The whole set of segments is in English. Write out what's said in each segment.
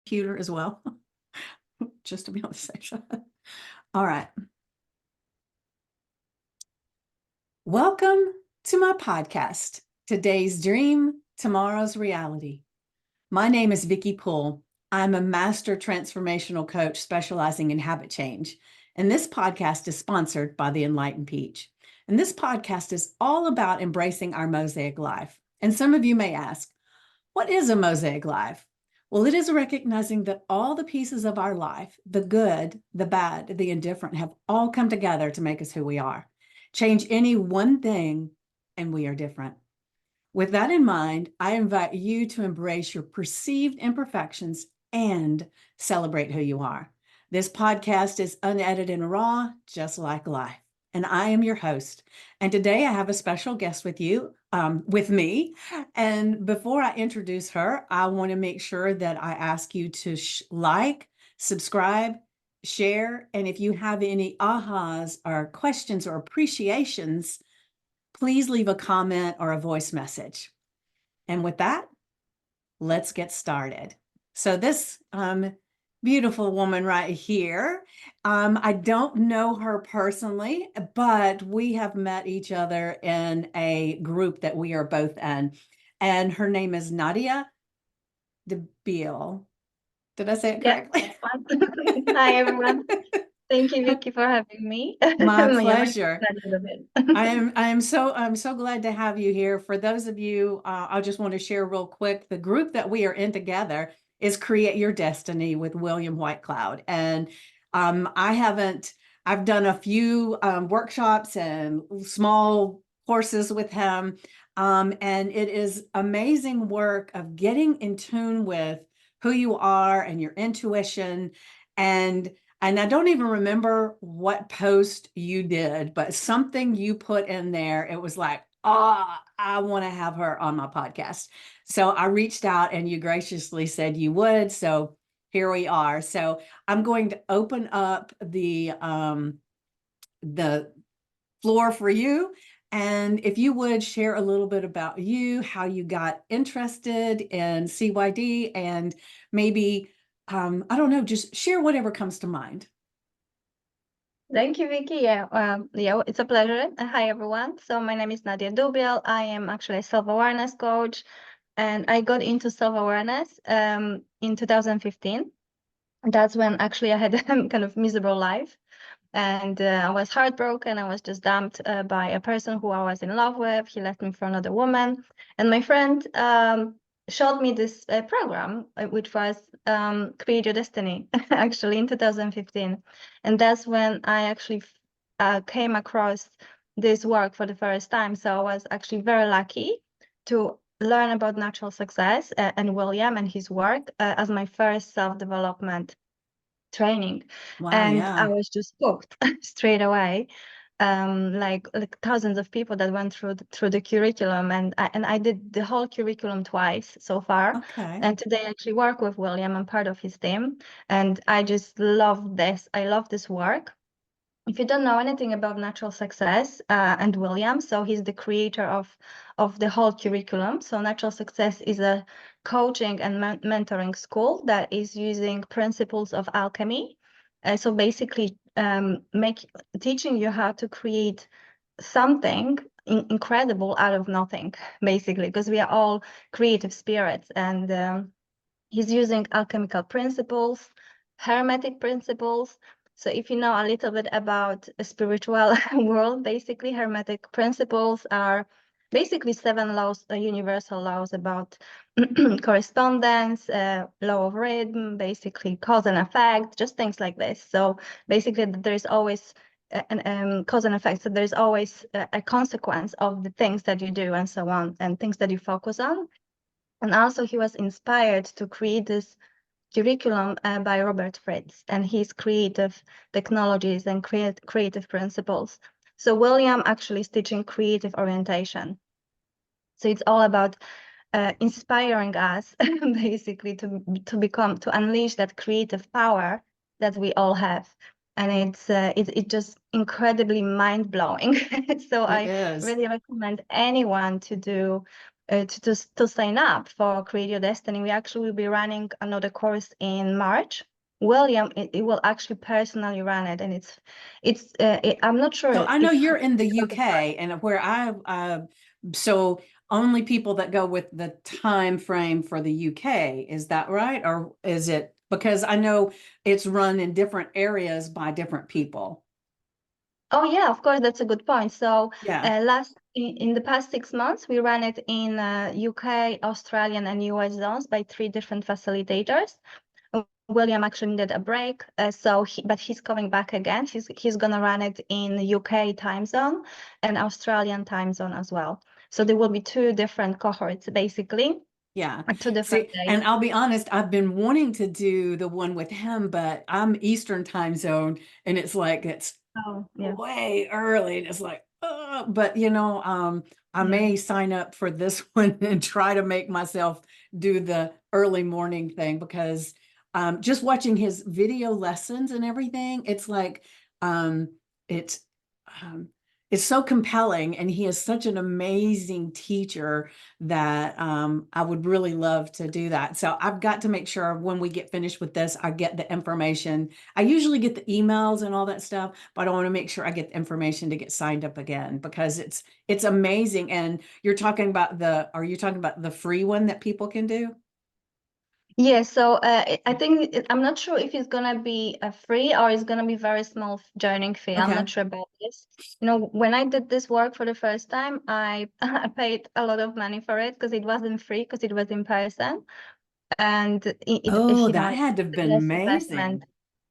computer as well, just to be on the safe side. All right. Welcome to my podcast, Today's Dream, Tomorrow's Reality. My name is Vicki Poole. I'm a master transformational coach specializing in habit change. And this podcast is sponsored by the Enlightened Peach. And this podcast is all about embracing our mosaic life. And some of you may ask, what is a mosaic life? Well, it is recognizing that all the pieces of our life, the good, the bad, the indifferent, have all come together to make us who we are. Change any one thing, and we are different. With that in mind, I invite you to embrace your perceived imperfections and celebrate who you are. This podcast is unedited and raw, just like life. And I am your host. And today I have a special guest with me. And before I introduce her, I want to make sure that I ask you to like, subscribe, share. And if you have any ahas or questions or appreciations, please leave a comment or a voice message. And with that, let's get started. So this beautiful woman right here, I don't know her personally, but we have met each other in a group that we are both in. And her name is Nadia Dubiel. Did I say it correctly? Yeah. Hi, everyone. Thank you, Vicky, for having me. My Yeah, pleasure. I'm so glad to have you here. For those of you, I just want to share real quick, the group that we are in together is Create Your Destiny with William Whitecloud. And I've done a few workshops and small courses with him. And it is amazing work of getting in tune with who you are and your intuition. And I don't even remember what post you did, but something you put in there, it was like, I want to have her on my podcast. So I reached out and you graciously said you would. So here we are. So I'm going to open up the floor for you. And if you would share a little bit about you, how you got interested in CYD, and maybe I don't know, just share whatever comes to mind. Thank you, Vicky. Yeah, it's a pleasure. Hi, everyone. So my name is Nadia Dubiel. I am actually a self-awareness coach, and I got into self-awareness in 2015. That's when actually I had a kind of miserable life. And I was heartbroken. I was just dumped by a person who I was in love with. He left me for another woman. And my friend showed me this program, which was Create Your Destiny, actually in 2015. And that's when I actually came across this work for the first time. So I was actually very lucky to learn about natural success and William and his work as my first self-development training. Wow, And yeah. I was just hooked straight away. Like thousands of people that went through the curriculum, and I did the whole curriculum twice so far. Okay. And today I actually work with William. I'm part of his team, and I just love this. I love this work. If you don't know anything about natural success and William, so he's the creator of the whole curriculum. So natural success is a coaching and mentoring school that is using principles of alchemy. So basically teaching you how to create something incredible out of nothing, basically, because we are all creative spirits. And he's using alchemical principles, hermetic principles. So if you know a little bit about a spiritual world, basically hermetic principles are basically 7 laws, universal laws about correspondence, law of rhythm, basically cause and effect, just things like this. So basically there is always cause and effect. So there's always a consequence of the things that you do and so on, and things that you focus on. And also he was inspired to create this curriculum by Robert Fritz and his creative technologies and creative principles. So William actually is teaching creative orientation. So it's all about inspiring us basically to unleash that creative power that we all have. And it's just incredibly mind-blowing. So I really recommend anyone to do to sign up for Create Your Destiny. We actually will be running another course in March. William, it will actually personally run it, and I'm not So sure I know if you're in the you know the price. UK, and where so only people that go with the time frame for the UK, is that right? Or is it, because I know it's run in different areas by different people. Oh yeah, of course, that's a good point. So Yeah. in the past 6 months, we ran it in UK, Australian, and US zones by 3 different facilitators. William actually needed a break, but he's coming back again. He's gonna run it in UK time zone and Australian time zone as well. So there will be 2 different cohorts, basically, Yeah. at 2 different See, days. and I'll be honest, I've been wanting to do the one with him, but I'm Eastern time zone, and it's Oh, yeah, way early. And it's like, but I yeah. may sign up for this one and try to make myself do the early morning thing, because just watching his video lessons and everything, um, it's um, it's so compelling, and he is such an amazing teacher that I would really love to do that. So I've got to make sure when we get finished with this, I get the information. I usually get the emails and all that stuff, but I want to make sure I get the information to get signed up again, because it's amazing. And are you talking about the free one that people can do? Yeah, so I think I'm not sure if it's gonna be a free or it's gonna be very small joining fee. I'm Okay. not sure about this. You know, when I did this work for the first time, I I paid a lot of money for it because it wasn't free because it was in person, and Oh, you know, that had to have been less investment. amazing.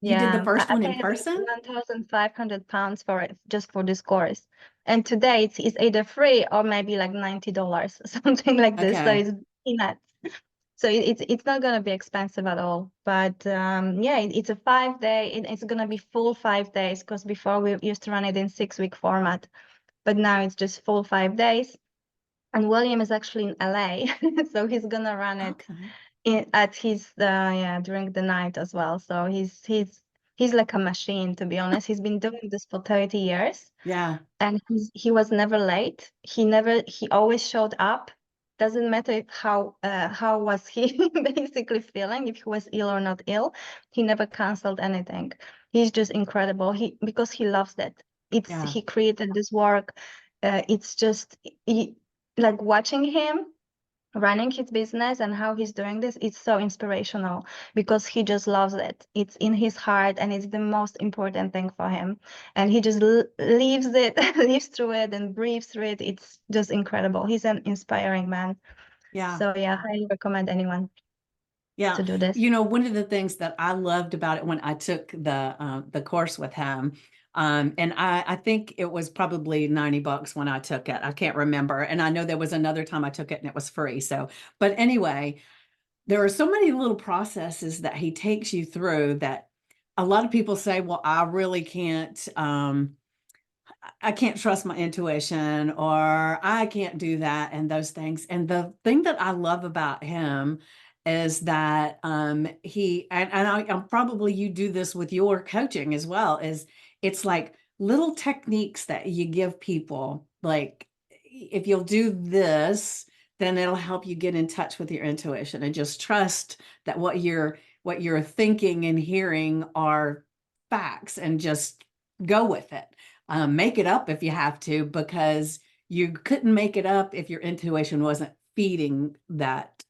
You did the Yeah, first I one in paid about person? 1,500 pounds for it just for this course, and today it's either free or maybe like $90, something like this. So Okay. it's peanuts. So it's not gonna be expensive at all. But yeah, it's a 5 day. It's gonna be full 5 days because before we used to run it in 6 week format, but now it's just full 5 days. And William is actually in LA, so he's gonna run it Okay. at his yeah, during the night as well. So he's like a machine, to be honest. He's been doing this for 30 years, Yeah. and he was never late. He always showed up. Doesn't matter how was he basically feeling, if he was ill or not ill. He never canceled anything. He's just incredible. Because he loves it. Yeah. He created this work. It's just like watching him running his business and how he's doing this, it's so inspirational because he just loves it. It's in his heart and it's the most important thing for him. And he just lives it, lives through it and breathes through it. It's just incredible. He's an inspiring man. Yeah. So yeah, I highly recommend anyone Yeah. to do this. One of the things that I loved about it when I took the course with him, and I think it was probably $90 when I took it. I can't remember. And I know there was another time I took it and it was free. So, but anyway, there are so many little processes that he takes you through that a lot of people say, well, I can't trust my intuition, or I can't do that, and those things. And the thing that I love about him is that I'm probably, you do this with your coaching as well, is it's like little techniques that you give people, like, if you'll do this, then it'll help you get in touch with your intuition, and just trust that what you're thinking and hearing are facts, and just go with it. Make it up if you have to, because you couldn't make it up if your intuition wasn't feeding that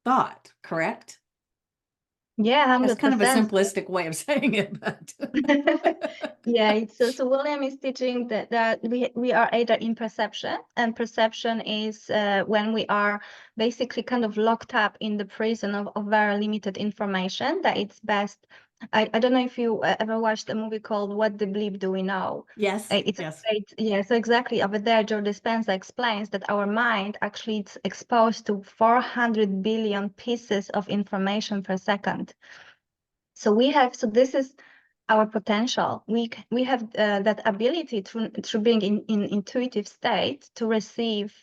thought, correct? Yeah, That's kind of a 100%. simplistic way of saying it, but Yeah, so William is teaching that we are either in perception, and perception is when we are basically kind of locked up in the prison of very limited information, that it's best. I don't know if you ever watched a movie called What the Bleep Do We Know? yes, It's a yes, great, yeah, so exactly over there, Joe Dispenza explains that our mind actually is exposed to 400 billion pieces of information per second. So this is our potential. We have that ability through being in intuitive state to receive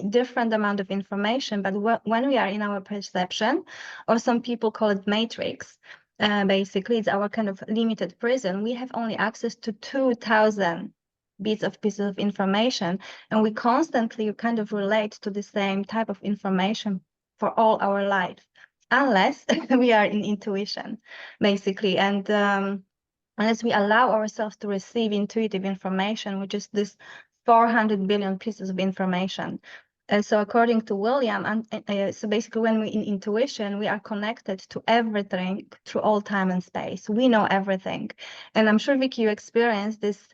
different amount of information. But when we are in our perception, or some people call it matrix, basically it's our kind of limited prison. We have only access to 2,000 pieces of information, and we constantly kind of relate to the same type of information for all our life, unless we are in intuition, basically. And unless we allow ourselves to receive intuitive information, which is this 400 billion pieces of information. So according to William, so basically when we in intuition, we are connected to everything through all time and space. We know everything. And I'm sure, Vicky, you experienced this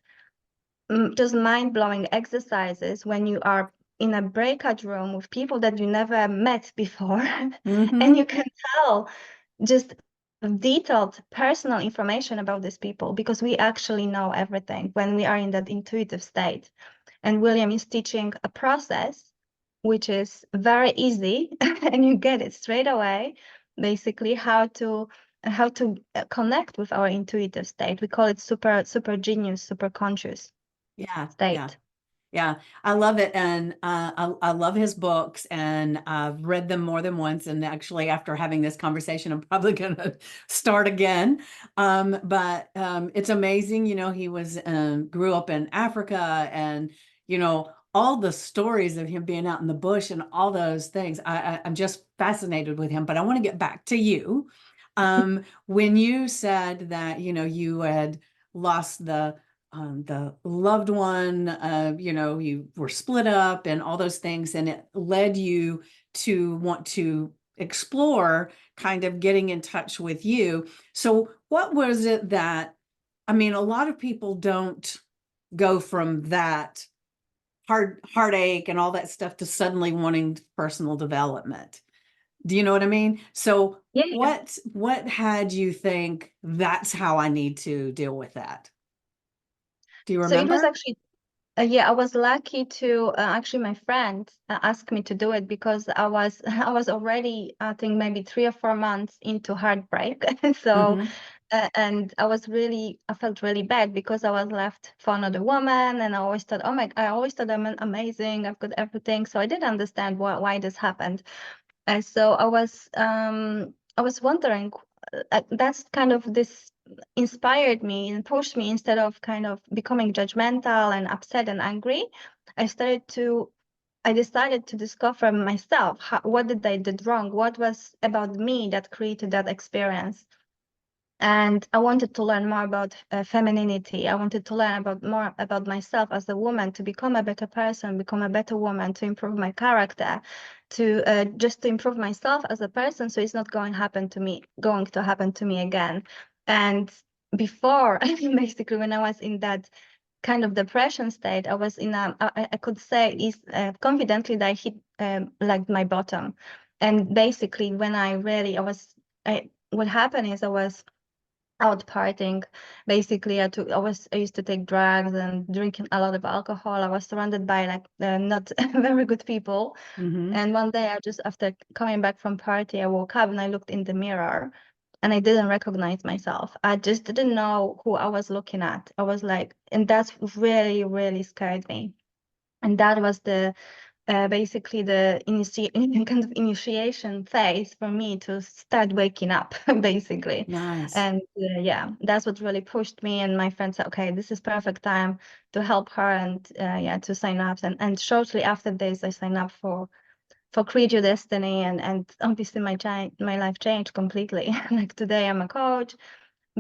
just mind-blowing exercises when you are in a breakout room with people that you never met before, and you can tell just detailed personal information about these people, because we actually know everything when we are in that intuitive state. And William is teaching a process which is very easy and you get it straight away, basically how to connect with our intuitive state. We call it super genius, super conscious Yeah, yeah. state. Yeah, I love it. And I love his books, and I've read them more than once. And actually, after having this conversation, I'm probably going to start again. But it's amazing. He grew up in Africa, and, all the stories of him being out in the bush and all those things. I'm just fascinated with him. But I want to get back to you. When you said that, you had lost the loved one, you were split up and all those things, and it led you to want to explore kind of getting in touch with you. So what was it that, I mean, a lot of people don't go from that heartache and all that stuff to suddenly wanting personal development. Do you know what I mean? So Yeah. what had you think that's how I need to deal with that? Do you So it was remember? actually yeah, I was lucky to actually my friend asked me to do it because I was I was already, I think, maybe 3 or 4 months into heartbreak. So Mm-hmm. and I felt really bad because I was left for another woman, and I always thought, I always thought I'm amazing, I've got everything. So I didn't understand why this happened. And so I was wondering, that's kind of this inspired me and pushed me. Instead of kind of becoming judgmental and upset and angry, I started to I decided to discover myself, what did I did wrong, what was about me that created that experience. And I wanted to learn more about femininity. I wanted to learn more about myself as a woman, to become a better person, become a better woman, to improve my character, to just to improve myself as a person, so it's not going to happen to me again. And before, basically, when I was in that kind of depression state, I was in I could say is confidently that I hit like my bottom. And basically, when what happened is I was out partying. Basically, I used to take drugs and drinking a lot of alcohol. I was surrounded by like not very good people. Mm-hmm. And one day, after coming back from party, I woke up and I looked in the mirror, and I didn't recognize myself. I just didn't know who I was looking at. I was like, and that's really, really scared me. And that was basically the kind of initiation phase for me to start waking up, basically. Nice. And yeah, that's what really pushed me. And my friend said, okay, this is perfect time to help her, and yeah, to sign up. And shortly after this, I signed up for Create Your Destiny, and obviously my life changed completely. Like today, I'm a coach.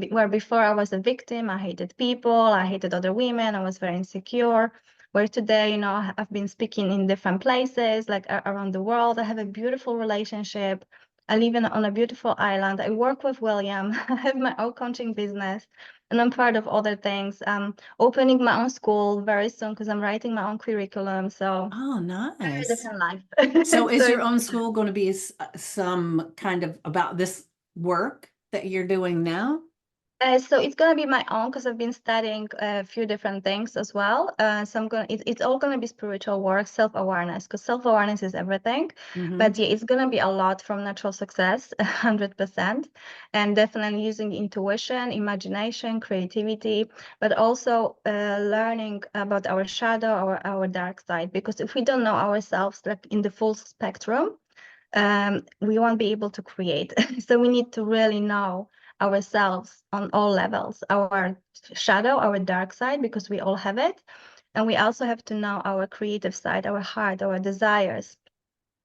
Where before I was a victim, I hated people, I hated other women, I was very insecure. Where today, I've been speaking in different places, like around the world. I have a beautiful relationship. I live on a beautiful island. I work with William. I have my own coaching business, and I'm part of other things. I'm opening my own school very soon because I'm writing my own curriculum. So Oh, very nice. different life. So So is your it's own school going to be some kind of about this work that you're doing now? So it's gonna be my own, because I've been studying a few different things as well. So it's all gonna be spiritual work, self-awareness, because self-awareness is everything. Mm-hmm. But yeah, it's gonna be a lot from natural success, 100%, and definitely using intuition, imagination, creativity, but also learning about our shadow, our dark side. Because if we don't know ourselves like in the full spectrum, we won't be able to create. So we need to really know ourselves on all levels, our shadow, our dark side, because we all have it. And we also have to know our creative side, our heart, our desires,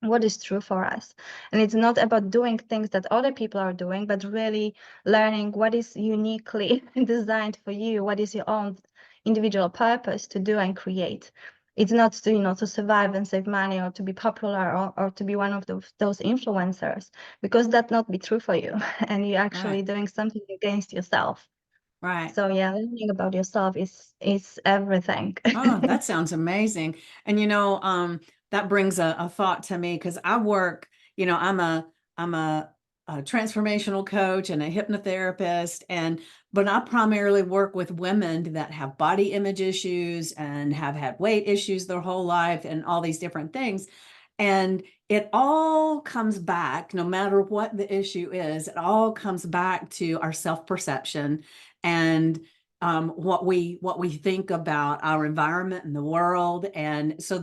what is true for us. And it's not about doing things that other people are doing, but really learning what is uniquely designed for you, what is your own individual purpose to do and create. It's not to, to survive and save money or to be popular or to be one of those influencers, because that not be true for you. And you're actually Right. doing something against yourself. Right. So yeah, learning about yourself is everything. Oh, that sounds amazing. And that brings a thought to me because I work, I'm a transformational coach and a hypnotherapist, but I primarily work with women that have body image issues and have had weight issues their whole life and all these different things. And it all comes back, no matter what the issue is, it all comes back to our self-perception and what we think about our environment and the world. And so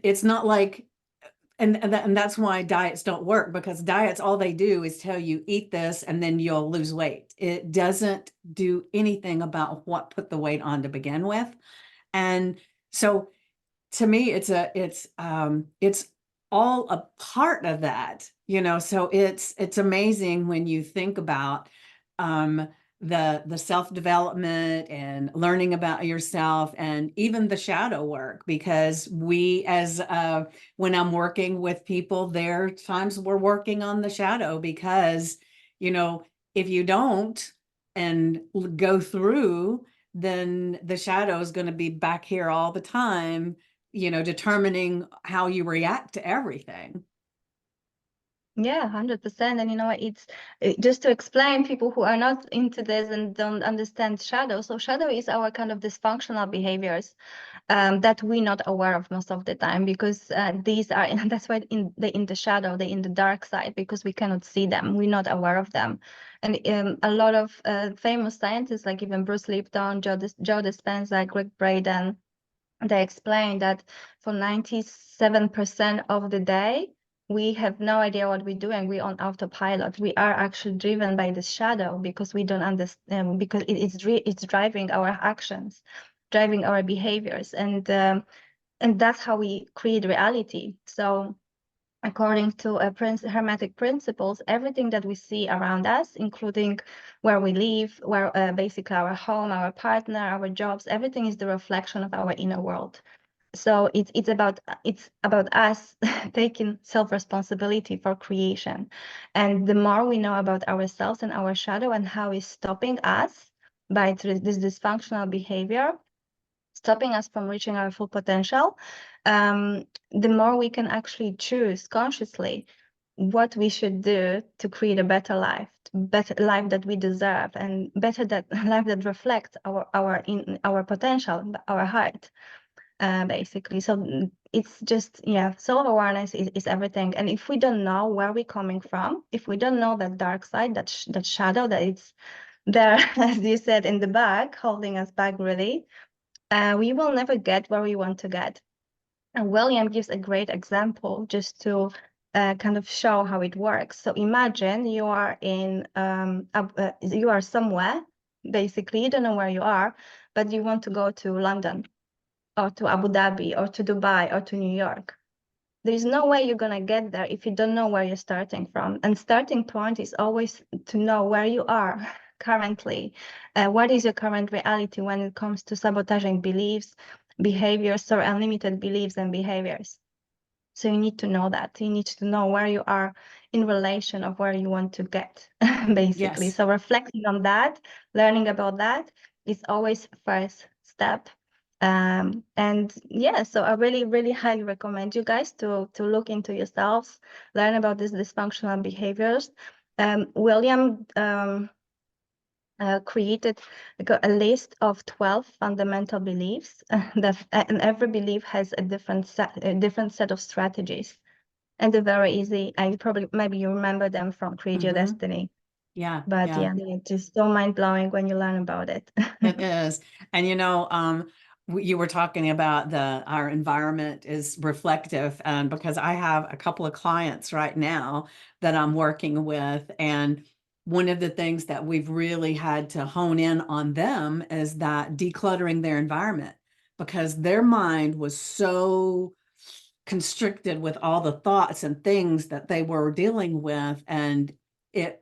it's not like, and that's why diets don't work, because diets, all they do is tell you eat this and then you'll lose weight. It doesn't do anything about what put the weight on to begin with. And so to me, it's all a part of that, so it's amazing when you think about um the self-development and learning about yourself and even the shadow work, because we as when I'm working with people, there are times we're working on the shadow, because you know if you don't and go through, then the shadow is going to be back here all the time, determining how you react to everything. Yeah, 100%. And just to explain people who are not into this and don't understand shadow. So shadow is our kind of dysfunctional behaviors that we're not aware of most of the time, because these are, and that's why in the shadow, they in the dark side, because we cannot see them. We're not aware of them. And a lot of famous scientists, like even Bruce Lipton, Joe Dispenza, Greg Braden, they explain that for 97% of the day, we have no idea what we're doing. We're on autopilot. We are actually driven by the shadow, because we don't understand, because it's driving our actions, driving our behaviors, and that's how we create reality. So according to hermetic principles, everything that we see around us, including where we live, where basically our home, our partner, our jobs, everything is the reflection of our inner world. So it's about us taking self-responsibility for creation. And the more we know about ourselves and our shadow and how it's stopping us by this dysfunctional behavior, stopping us from reaching our full potential, the more we can actually choose consciously what we should do to create a better life that we deserve, and better that life that reflects our potential, our heart, basically. So it's just, yeah, self-awareness is everything. And if we don't know where we're coming from, if we don't know that dark side, that shadow that it's there, as you said, in the back, holding us back, really, we will never get where we want to get. And William gives a great example just to kind of show how it works. So imagine you are you are somewhere, basically, you don't know where you are, but you want to go to London or to Abu Dhabi or to Dubai or to New York. There's no way you're going to get there if you don't know where you're starting from. And starting point is always to know where you are currently. What is your current reality when it comes to sabotaging beliefs, behaviors, or unlimited beliefs and behaviors? So you need to know that. You need to know where you are in relation of where you want to get, basically. Yes. So reflecting on that, learning about that is always first step. And yeah, so I really, really highly recommend you guys to look into yourselves, learn about these dysfunctional behaviors. William created like a list of 12 fundamental beliefs and every belief has a different set of strategies, and they're very easy. I probably maybe you remember them from Create Your Hmm. Destiny, Yeah. but Yeah. yeah, they're just so mind-blowing when you learn about it. It is. And you were talking about our environment is reflective, and because I have a couple of clients right now that I'm working with, and one of the things that we've really had to hone in on them is that decluttering their environment, because their mind was so constricted with all the thoughts and things that they were dealing with. And it,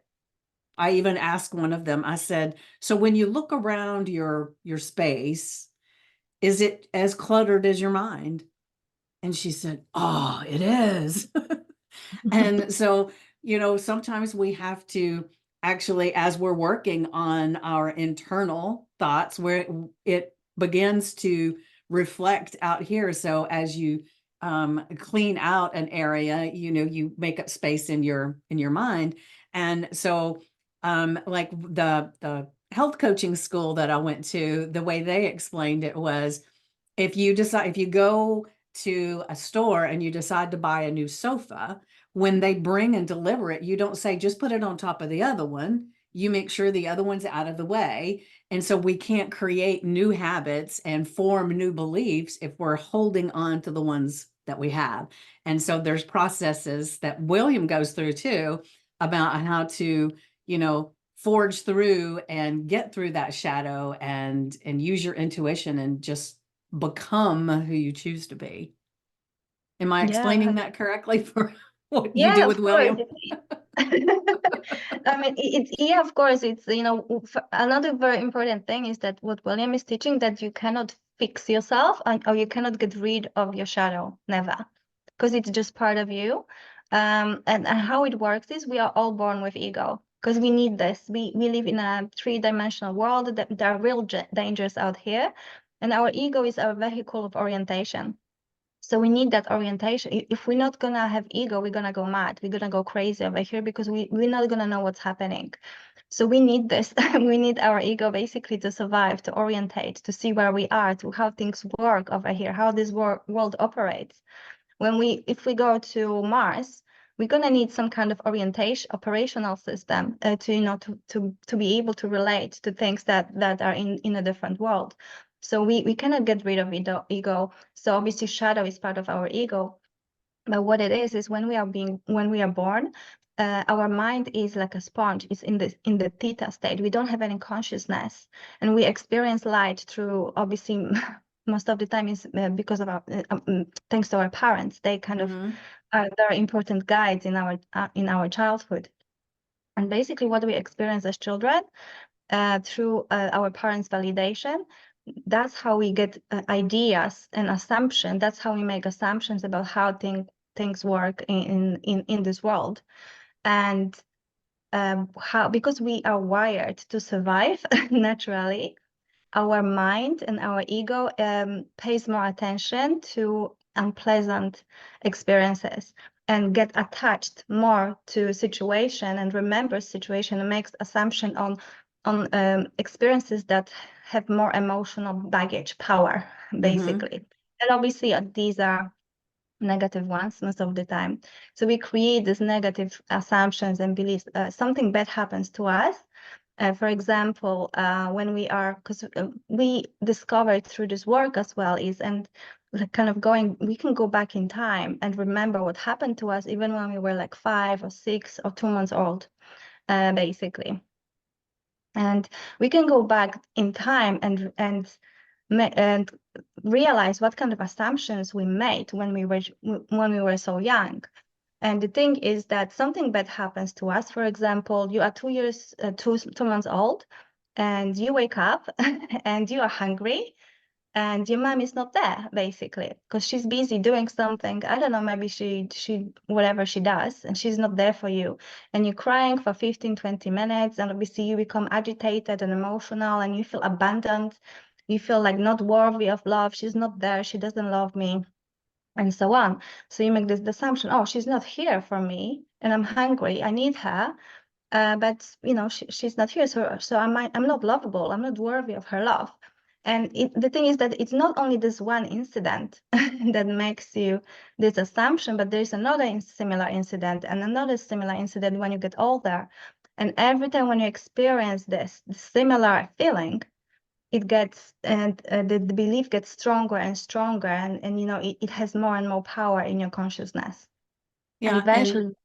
I even asked one of them, I said, so when you look around your space, is it as cluttered as your mind? And she said, oh, it is. And so, sometimes we have to actually, as we're working on our internal thoughts, where it begins to reflect out here. So as you clean out an area, you make up space in your mind. And so, like the health coaching school that I went to, the way they explained it was, if you go to a store and you decide to buy a new sofa, when they bring and deliver it, you don't say, just put it on top of the other one. You make sure the other one's out of the way. And so we can't create new habits and form new beliefs if we're holding on to the ones that we have. And so there's processes that William goes through too, about how to, forge through and get through that shadow, and use your intuition and just become who you choose to be. Am I Yeah. explaining that correctly for what you Yeah, do with of course. William? I mean, it's yeah, of course. It's another very important thing is that what William is teaching, that you cannot fix yourself, or you cannot get rid of your shadow, never, because it's just part of you. And how it works is we are all born with ego because we need this. We live in a three-dimensional world that there are real dangers out here, and our ego is our vehicle of orientation. So we need that orientation. If we're not gonna have ego, we're gonna go mad. We're gonna go crazy over here because we're not gonna know what's happening. So we need this. We need our ego basically to survive, to orientate, to see where we are, to how things work over here, how this world operates. If we go to Mars, we're gonna need some kind of orientation, operational system to be able to relate to things that are in a different world. So we cannot get rid of ego. So obviously shadow is part of our ego. But what it is when we are born, our mind is like a sponge. It's in the theta state. We don't have any consciousness, and we experience light through obviously most of the time is because of our thanks to our parents. They kind of Mm-hmm. are very important guides in our childhood. And basically, what we experience as children through our parents' validation, that's how we get ideas and assumptions. That's how we make assumptions about how things work in this world. And how, because we are wired to survive naturally, our mind and our ego pays more attention to unpleasant experiences and get attached more to situation and remember situation and makes assumption on experiences that have more emotional baggage power, Mm-hmm. basically. And obviously these are negative ones most of the time. So we create these negative assumptions and beliefs. Something bad happens to us. For example, when because we discovered through this work as well and like kind of we can go back in time and remember what happened to us even when we were like 5 or 6 or 2 months old, basically. And we can go back in time and realize what kind of assumptions we made when we were so young. And the thing is that something bad happens to us. For example, you are 2 months old, and you wake up and you are hungry, and your mom is not there basically because she's busy doing something. I don't know, maybe she whatever she does, and she's not there for you. And you're crying for 15, 20 minutes, and obviously you become agitated and emotional, and you feel abandoned. You feel like not worthy of love. She's not there. She doesn't love me, and so on. So you make this assumption, oh, she's not here for me, and I'm hungry, I need her, but she's not here, so I'm not lovable, I'm not worthy of her love. And the thing is that it's not only this one incident that makes you this assumption, but there's another similar incident and another similar incident when you get older. And every time when you experience this similar feeling, it gets and the belief gets stronger and stronger, and it has more and more power in your consciousness, and Yeah. eventually an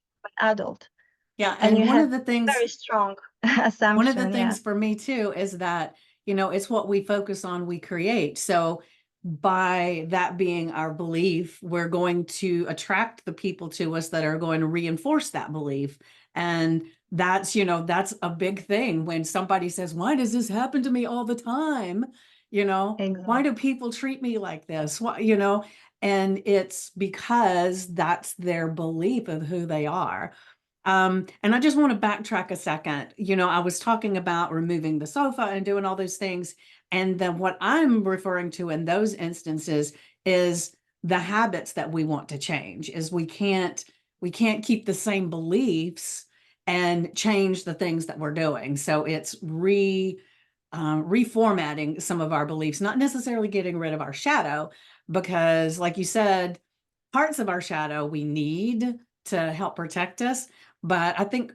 adult, Yeah. and And you have very strong one of the assumption. Yeah. things for me too is that, it's what we focus on, we create. So by that being our belief, we're going to attract the people to us that are going to reinforce that belief. And that's, that's a big thing when somebody says, why does this happen to me all the time? Why Exactly. do people treat me like this? Why, and it's because that's their belief of who they are. And I just want to backtrack a second. I was talking about removing the sofa and doing all those things. And then what I'm referring to in those instances is the habits that we want to change, is we can't keep the same beliefs and change the things that we're doing. So it's reformatting some of our beliefs, not necessarily getting rid of our shadow, because like you said, parts of our shadow we need to help protect us. But I think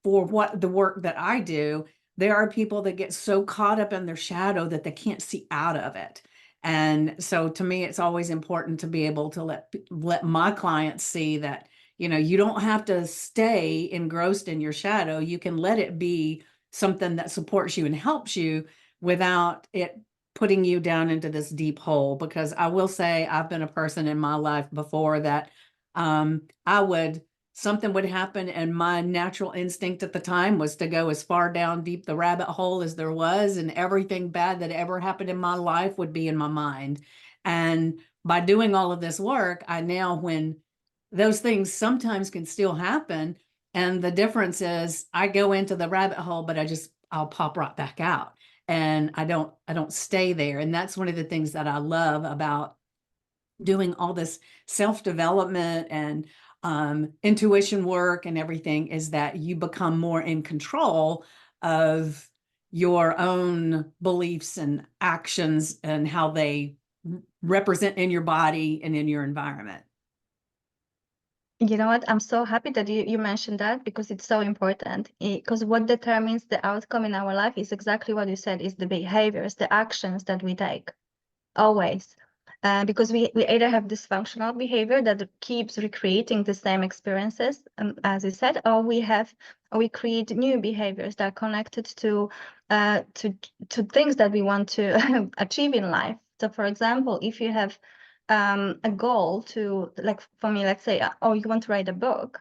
for what the work that I do, there are people that get so caught up in their shadow that they can't see out of it. And so to me, it's always important to be able to let my clients see that, you don't have to stay engrossed in your shadow. You can let it be something that supports you and helps you without it putting you down into this deep hole. Because I will say I've been a person in my life before that I would something would happen, and my natural instinct at the time was to go as far down deep the rabbit hole as there was, and everything bad that ever happened in my life would be in my mind. And by doing all of this work, I now, when those things sometimes can still happen, and the difference is I go into the rabbit hole, but I'll pop right back out, and I don't stay there. And that's one of the things that I love about doing all this self-development and intuition work and everything, is that you become more in control of your own beliefs and actions and how they represent in your body and in your environment. You know what? I'm so happy that you mentioned that because it's so important. Because what determines the outcome in our life is exactly what you said, is the behaviors, the actions that we take, always. Because we either have dysfunctional behavior that keeps recreating the same experiences, as you said, or we create new behaviors that are connected to things that we want to achieve in life. So, for example, if you have a goal to, like for me, let's say, oh, you want to write a book.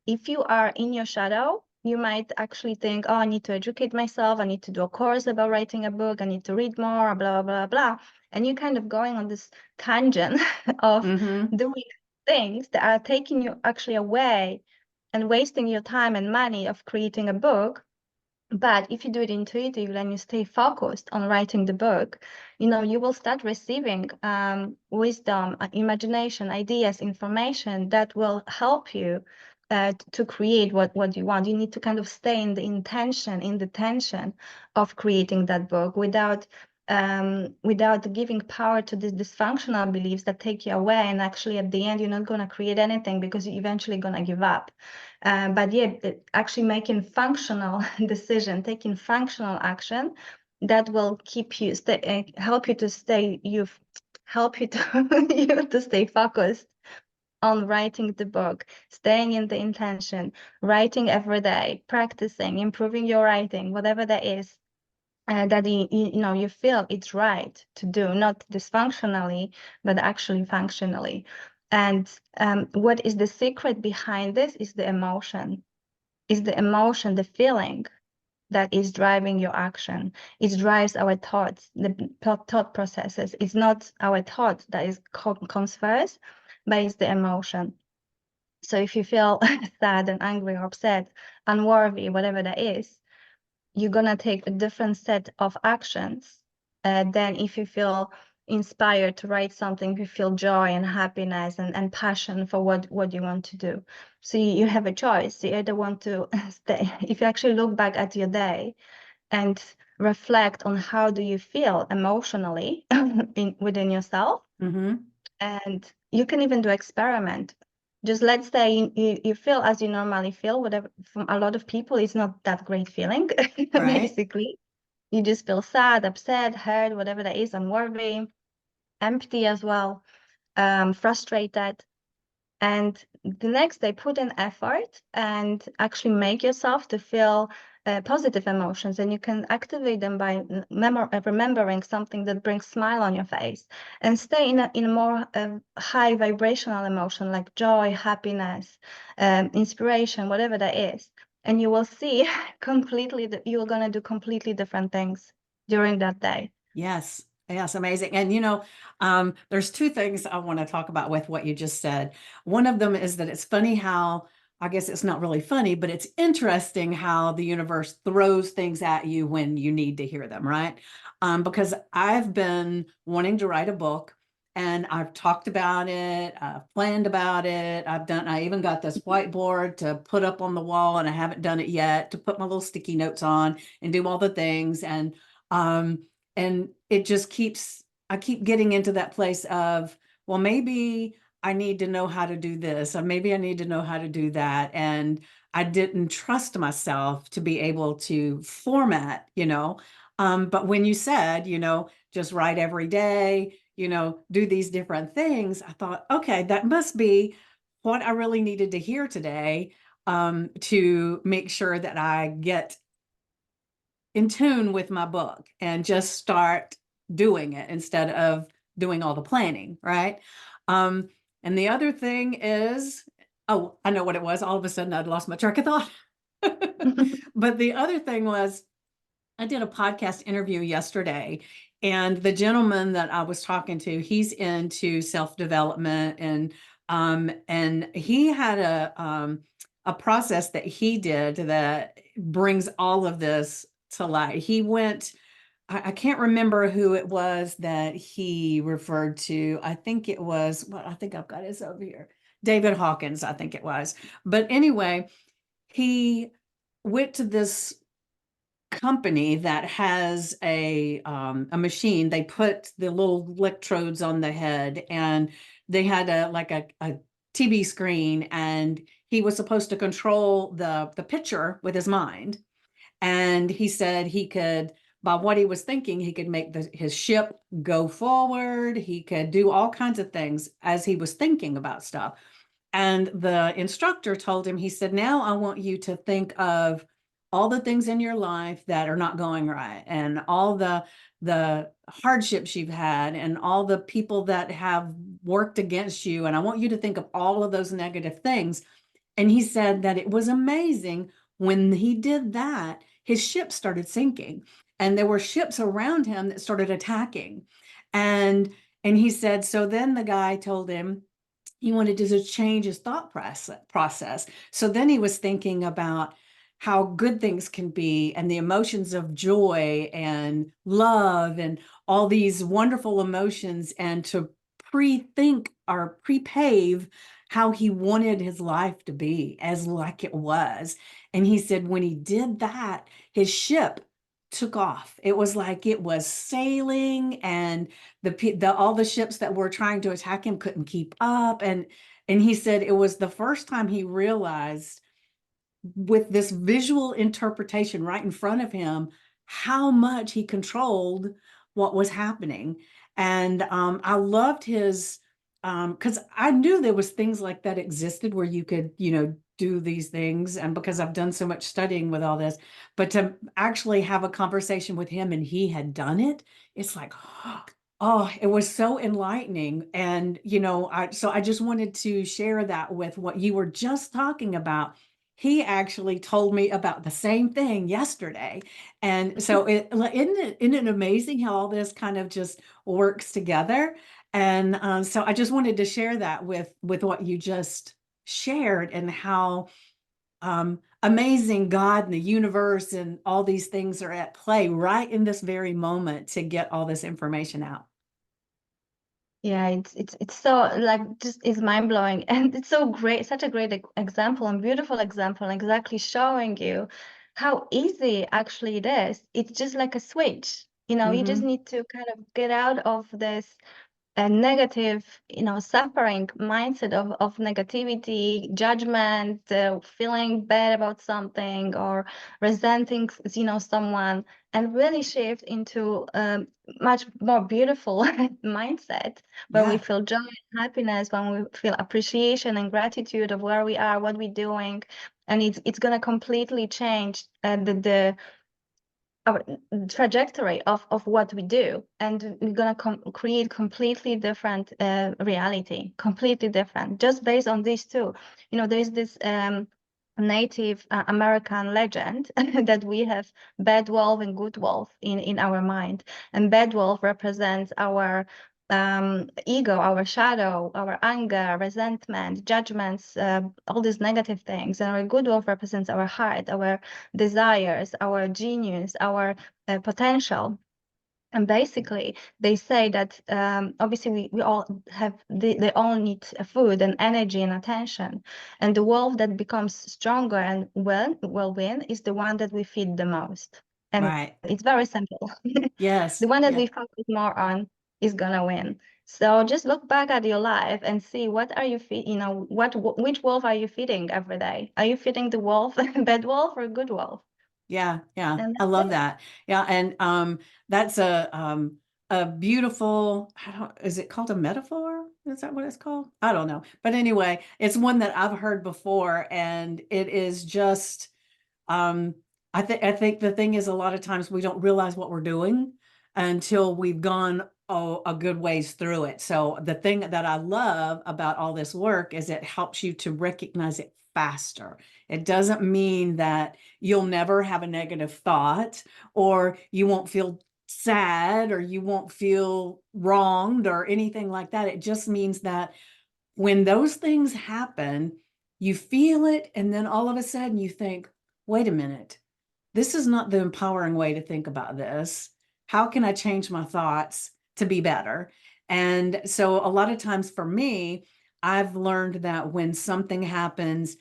If you are in your shadow, you might actually think, oh, I need to educate myself. I need to do a course about writing a book. I need to read more, blah, blah, blah. And you're kind of going on this tangent of Mm-hmm. doing things that are taking you actually away and wasting your time and money of creating a book. But if you do it intuitively and you stay focused on writing the book, you will start receiving wisdom, imagination, ideas, information that will help you to create what you want. You need to kind of stay in the tension of creating that book without giving power to these dysfunctional beliefs that take you away. And actually, at the end, you're not going to create anything because you're eventually going to give up. But yeah, actually making functional decision, taking functional action that will keep you help you to stay help you to you to stay focused on writing the book, staying in the intention, writing every day, practicing, improving your writing, whatever that is. That you feel it's right to do, not dysfunctionally, but actually functionally. And what is the secret behind this is the emotion, the feeling that is driving your action. It drives our thoughts, the thought processes. It's not our thought that comes first, but it's the emotion. So if you feel sad and angry or upset, unworthy, whatever that is, you're gonna take a different set of actions than if you feel inspired to write something, if you feel joy and happiness and passion for what you want to do. So you have a choice. You either want to stay, if you actually look back at your day and reflect on how do you feel emotionally within yourself, Mm-hmm. and you can even do experiment. Just let's say you feel as you normally feel, whatever. From a lot of people, it's not that great feeling, Right. basically. You just feel sad, upset, hurt, whatever that is, unworthy, empty as well, frustrated. And the next day, put in effort and actually make yourself to feel positive emotions, and you can activate them by remembering something that brings smile on your face, and stay in a more high vibrational emotion like joy, happiness, inspiration, whatever that is. And you will see you're going to do completely different things during that day. Yes. Yes, amazing. And there's two things I want to talk about with what you just said. One of them is that it's funny how, I guess it's not really funny, but it's interesting how the universe throws things at you when you need to hear them, right? Because I've been wanting to write a book, and I've talked about it, I've planned about it, I even got this whiteboard to put up on the wall, and I haven't done it yet, to put my little sticky notes on and do all the things. Um, and it just I keep getting into that place of, well, maybe I need to know how to do this, or maybe I need to know how to do that. And I didn't trust myself to be able to format, but when you said, just write every day, do these different things, I thought, okay, that must be what I really needed to hear today, to make sure that I get in tune with my book and just start doing it instead of doing all the planning, right? Um, and the other thing is, oh, I know what it was. All of a sudden, I'd lost my track of thought. But the other thing was, I did a podcast interview yesterday, and the gentleman that I was talking to, he's into self-development, and he had a process that he did that brings all of this to light. He went, I can't remember who it was that he referred to. I think it was, well, I think I've got his over here. David Hawkins, I think it was. But anyway, he went to this company that has a machine. They put the little electrodes on the head, and they had a TV screen, and he was supposed to control the picture with his mind. And he said he could, by what he was thinking, he could make his ship go forward. He could do all kinds of things as he was thinking about stuff. And the instructor told him, he said, now I want you to think of all the things in your life that are not going right, and all the hardships you've had, and all the people that have worked against you. And I want you to think of all of those negative things. And he said that it was amazing when he did that, his ship started sinking, and there were ships around him that started attacking. And and he said, so then the guy told him he wanted to just change his thought process. So then he was thinking about how good things can be, and the emotions of joy and love and all these wonderful emotions, and to pre-think or pre-pave how he wanted his life to be as like it was. And he said when he did that, his ship took off. It was like it was sailing, and the all the ships that were trying to attack him couldn't keep up. And he said it was the first time he realized, with this visual interpretation right in front of him, how much he controlled what was happening. And I loved his, because I knew there was things like that existed where you could, do these things, and because I've done so much studying with all this, but to actually have a conversation with him and he had done it, it's like, oh, it was so enlightening. And I just wanted to share that with what you were just talking about. He actually told me about the same thing yesterday. And so isn't it amazing how all this kind of just works together? And so I just wanted to share that with what you just shared, and how amazing God and the universe and all these things are at play right in this very moment to get all this information out. Yeah, it's so like just is mind blowing, and it's so great, such a great example and beautiful example, exactly showing you how easy actually it is. It's just like a switch, you just Mm-hmm. need to kind of get out of this a negative, suffering mindset of negativity, judgment, feeling bad about something, or resenting, someone, and really shift into a much more beautiful mindset where we Yeah. feel joy and happiness, when we feel appreciation and gratitude of where we are, what we're doing. and it's going to completely change the our trajectory of what we do, and we're going to create completely different reality, completely different, just based on these two. There's this Native American legend that we have bad wolf and good wolf in our mind, and bad wolf represents our ego, our shadow, our anger, resentment, judgments, all these negative things. And our good wolf represents our heart, our desires, our genius, our potential. And basically, they say that obviously we all have, they all need food and energy and attention. And the wolf that becomes stronger and will win is the one that we feed the most. And Right. it's very simple. The Yes. one that Yeah. we focus more on is gonna win. So just look back at your life and see what are you which wolf are you feeding every day? Are you feeding the wolf, bad wolf or good wolf? Yeah, yeah. And I that's love it. that. Yeah, and that's a beautiful, is it called a metaphor? Is that what it's called? I don't know. But anyway, it's one that I've heard before, and it is just um I think the thing is, a lot of times we don't realize what we're doing until we've gone a good ways through it. So the thing that I love about all this work is it helps you to recognize it faster. It doesn't mean that you'll never have a negative thought, or you won't feel sad, or you won't feel wronged or anything like that. It just means that when those things happen, you feel it, and then all of a sudden you think, wait a minute, this is not the empowering way to think about this. How can I change my thoughts to be better? And so a lot of times for me, I've learned that when something happens,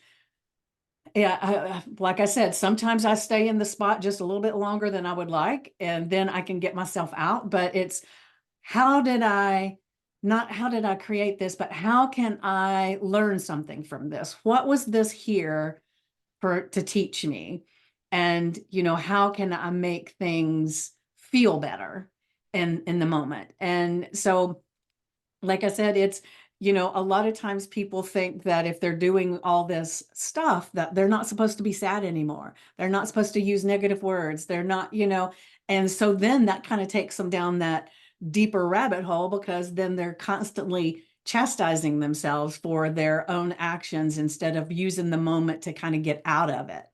yeah, like I said, sometimes I stay in the spot just a little bit longer than I would like, and then I can get myself out. But it's, how did I, not how did I create this, but how can I learn something from this? What was this here to teach me? And, how can I make things feel better in the moment? And so, like I said, it's, a lot of times people think that if they're doing all this stuff, that they're not supposed to be sad anymore. They're not supposed to use negative words. They're not, and so then that kind of takes them down that deeper rabbit hole, because then they're constantly chastising themselves for their own actions instead of using the moment to kind of get out of it.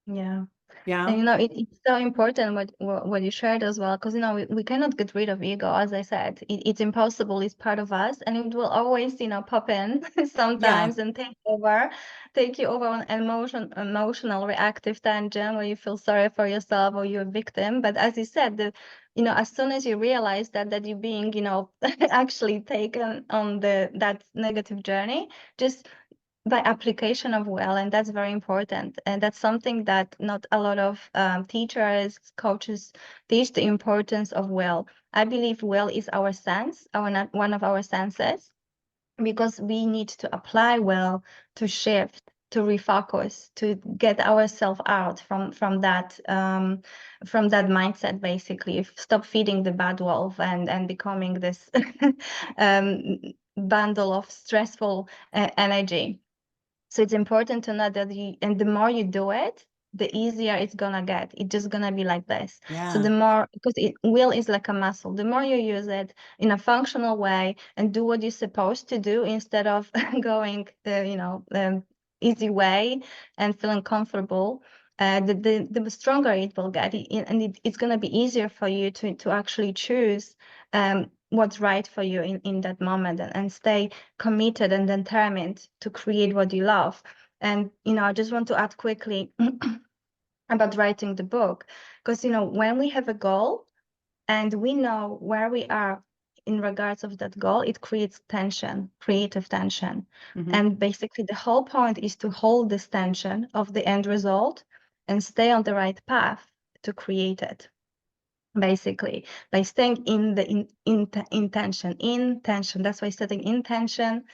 Yeah. Yeah. And it's so important what you shared as well, because we cannot get rid of ego. As I said, it's impossible. It's part of us, and it will always pop in Yeah. sometimes and take you over on emotional reactive tangent where you feel sorry for yourself or you're a victim. But as you said, as soon as you realize that you're being actually taken on that negative journey, just by application of will, and that's very important, and that's something that not a lot of teachers, coaches teach, the importance of will. I believe will is our sense, one of our senses, because we need to apply will to shift, to refocus, to get ourselves out from that mindset, basically stop feeding the bad wolf and becoming this um, bundle of stressful energy. So it's important to know that and the more you do it, the easier it's gonna get. It's just gonna be like this. So the Yeah. more, because will is like a muscle, the more you use it in a functional way and do what you're supposed to do instead of going the easy way and feeling comfortable, the stronger it will get. And it's gonna be easier for you to actually choose what's right for you in that moment, and stay committed and determined to create what you love. And I just want to add quickly about writing the book, because when we have a goal and we know where we are in regards of that goal, it creates tension, creative tension. Hmm. And basically the whole point is to hold this tension of the end result and stay on the right path to create it, basically by staying in the intention. That's why setting intention,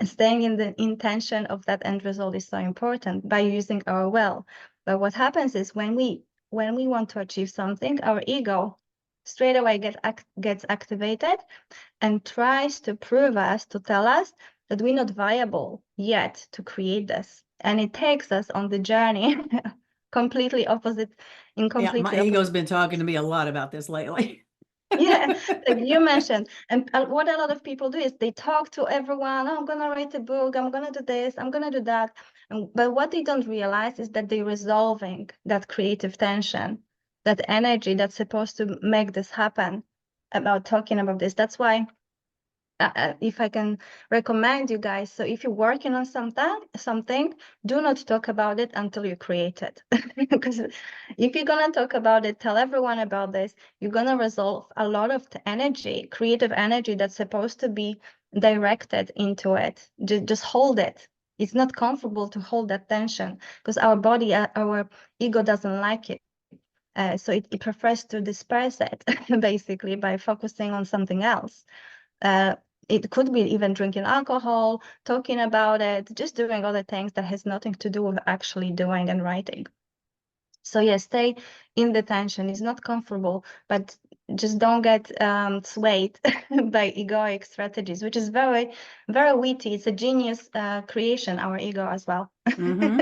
staying in the intention of that end result is so important by using our will. But what happens is when we want to achieve something, our ego straight away gets activated and tries to tell us that we're not viable yet to create this. and it takes us on the journey completely opposite, in Yeah, my completely opposite. ego's been talking to me a lot about this lately. Yeah, like you mentioned. And what a lot of people do is they talk to everyone. Oh, I'm gonna write a book. I'm gonna do this. I'm gonna do that. But what they don't realize is that they're resolving that creative tension, that energy that's supposed to make this happen, about talking about this. That's why, if I can recommend you guys, so if you're working on something, do not talk about it until you create it. Because if you're gonna talk about it, tell everyone about this, you're gonna resolve a lot of the energy, creative energy that's supposed to be directed into it. Just hold it. It's not comfortable to hold that tension because our body, our ego doesn't like it. So it prefers to disperse it basically by focusing on something else. Uh, it could be even drinking alcohol, talking about it, just doing other things that has nothing to do with actually doing and writing. So yeah, stay in the tension. It's not comfortable, but just don't get swayed by egoic strategies, which is very, very witty. It's a genius creation, our ego as well. Mm-hmm.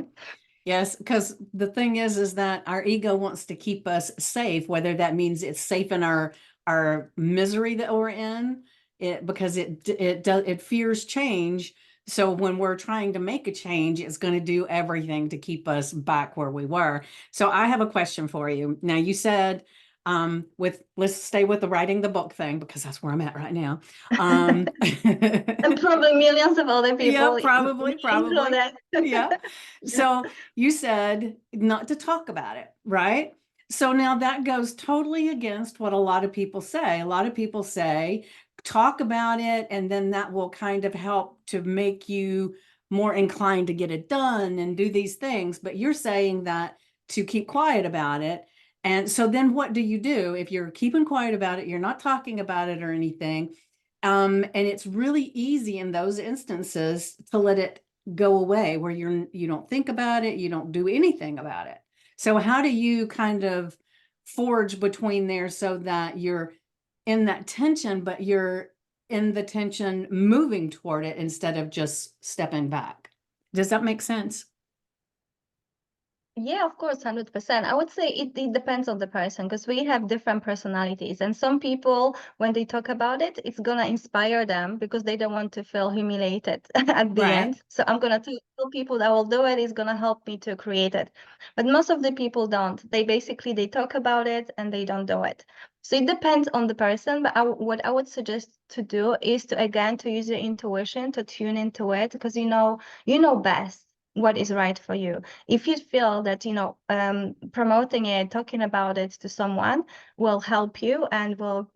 Yes, because the thing is that our ego wants to keep us safe, whether that means it's safe in our misery that we're in, because it fears change. So when we're trying to make a change, it's going to do everything to keep us back where we were. So I have a question for you. Now you said let's stay with the writing the book thing because that's where I'm at right now. Um, And probably millions of other yeah, people, probably, me probably. included. Yeah. So you said not to talk about it, right? So now that goes totally against what a lot of people say. A lot of people say, talk about it, and then that will kind of help to make you more inclined to get it done and do these things. But you're saying that to keep quiet about it. And so then what do you do if you're keeping quiet about it? You're not talking about it or anything. And it's really easy in those instances to let it go away where you don't think about it, you don't do anything about it. So how do you kind of forge between there so that you're in that tension, but you're in the tension moving toward it instead of just stepping back? Does that make sense? Yeah, of course, 100%. I would say it depends on the person because we have different personalities. And some people, when they talk about it, it's gonna inspire them because they don't want to feel humiliated at the Right. end. So I'm gonna tell people that will do it is gonna help me to create it. But most of the people don't. They talk about it and they don't do it. So it depends on the person. But what I would suggest to do is to again to use your intuition to tune into it because you know best what is right for you. If you feel that promoting it, talking about it to someone will help you and will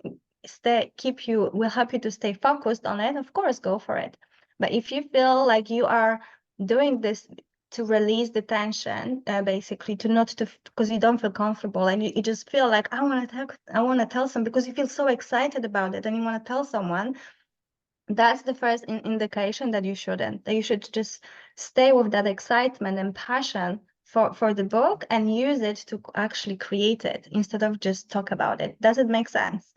help you to stay focused on it, of course go for it. But if you feel like you are doing this to release the tension, basically to not to because you don't feel comfortable and you just feel like I want to tell someone because you feel so excited about it and you want to tell someone, that's the first indication that you should just stay with that excitement and passion for the book and use it to actually create it instead of just talk about it. Does it make sense?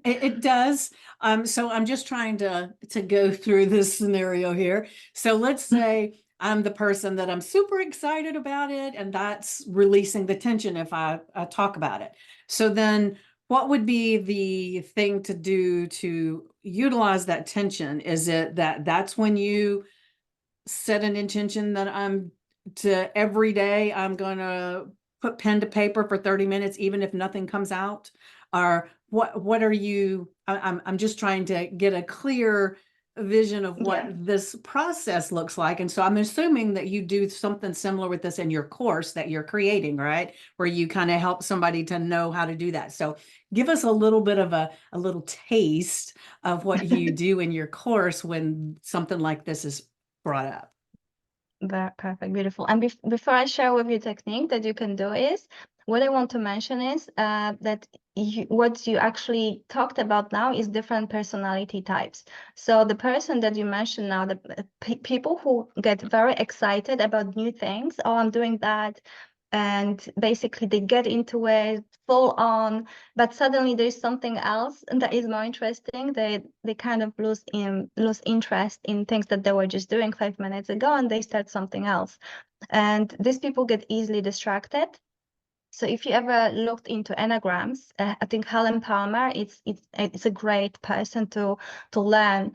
It does. So I'm just trying to go through this scenario here. So let's say I'm the person that I'm super excited about it, and that's releasing the tension if I talk about it. So then what would be the thing to do to utilize that tension? Is it that that's when you set an intention that I'm to every day I'm going to put pen to paper for 30 minutes even if nothing comes out? Or what are you I'm just trying to get a clear vision of what Yeah. this process looks like. And so I'm assuming that you do something similar with this in your course that you're creating, right? Where you kind of help somebody to know how to do that. So give us a little bit of a little taste of what you do in your course when something like this is brought up. Perfect, beautiful. And before I share with you technique that you can do is, what I want to mention is that what you actually talked about now is different personality types. So the person that you mentioned now, the people who get very excited about new things, oh, I'm doing that. and basically they get into it full on, but suddenly there's something else that is more interesting. They kind of lose interest in things that they were just doing 5 minutes ago, and they start something else. And these people get easily distracted. So if you ever looked into Enneagrams, I think Helen Palmer, it's a great person to learn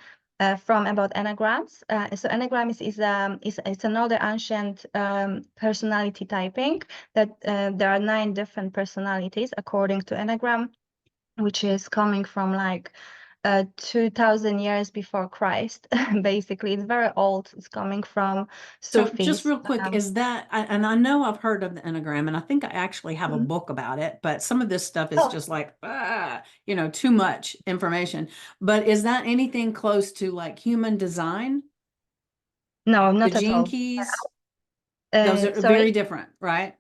from about Enneagrams. So Enneagram is another ancient personality typing that there are 9 different personalities according to Enneagram, which is coming from like 2000 years before Christ. Basically, it's very old. It's coming from So just Sufis. real quick, is that, and I know I've heard of the Enneagram, and I think I actually have a Mhm. book about it, but some of this stuff is Oh, just like, too much information. But is that anything close to like human design? no, The not at gene all. keys, those are Sorry. very different, right?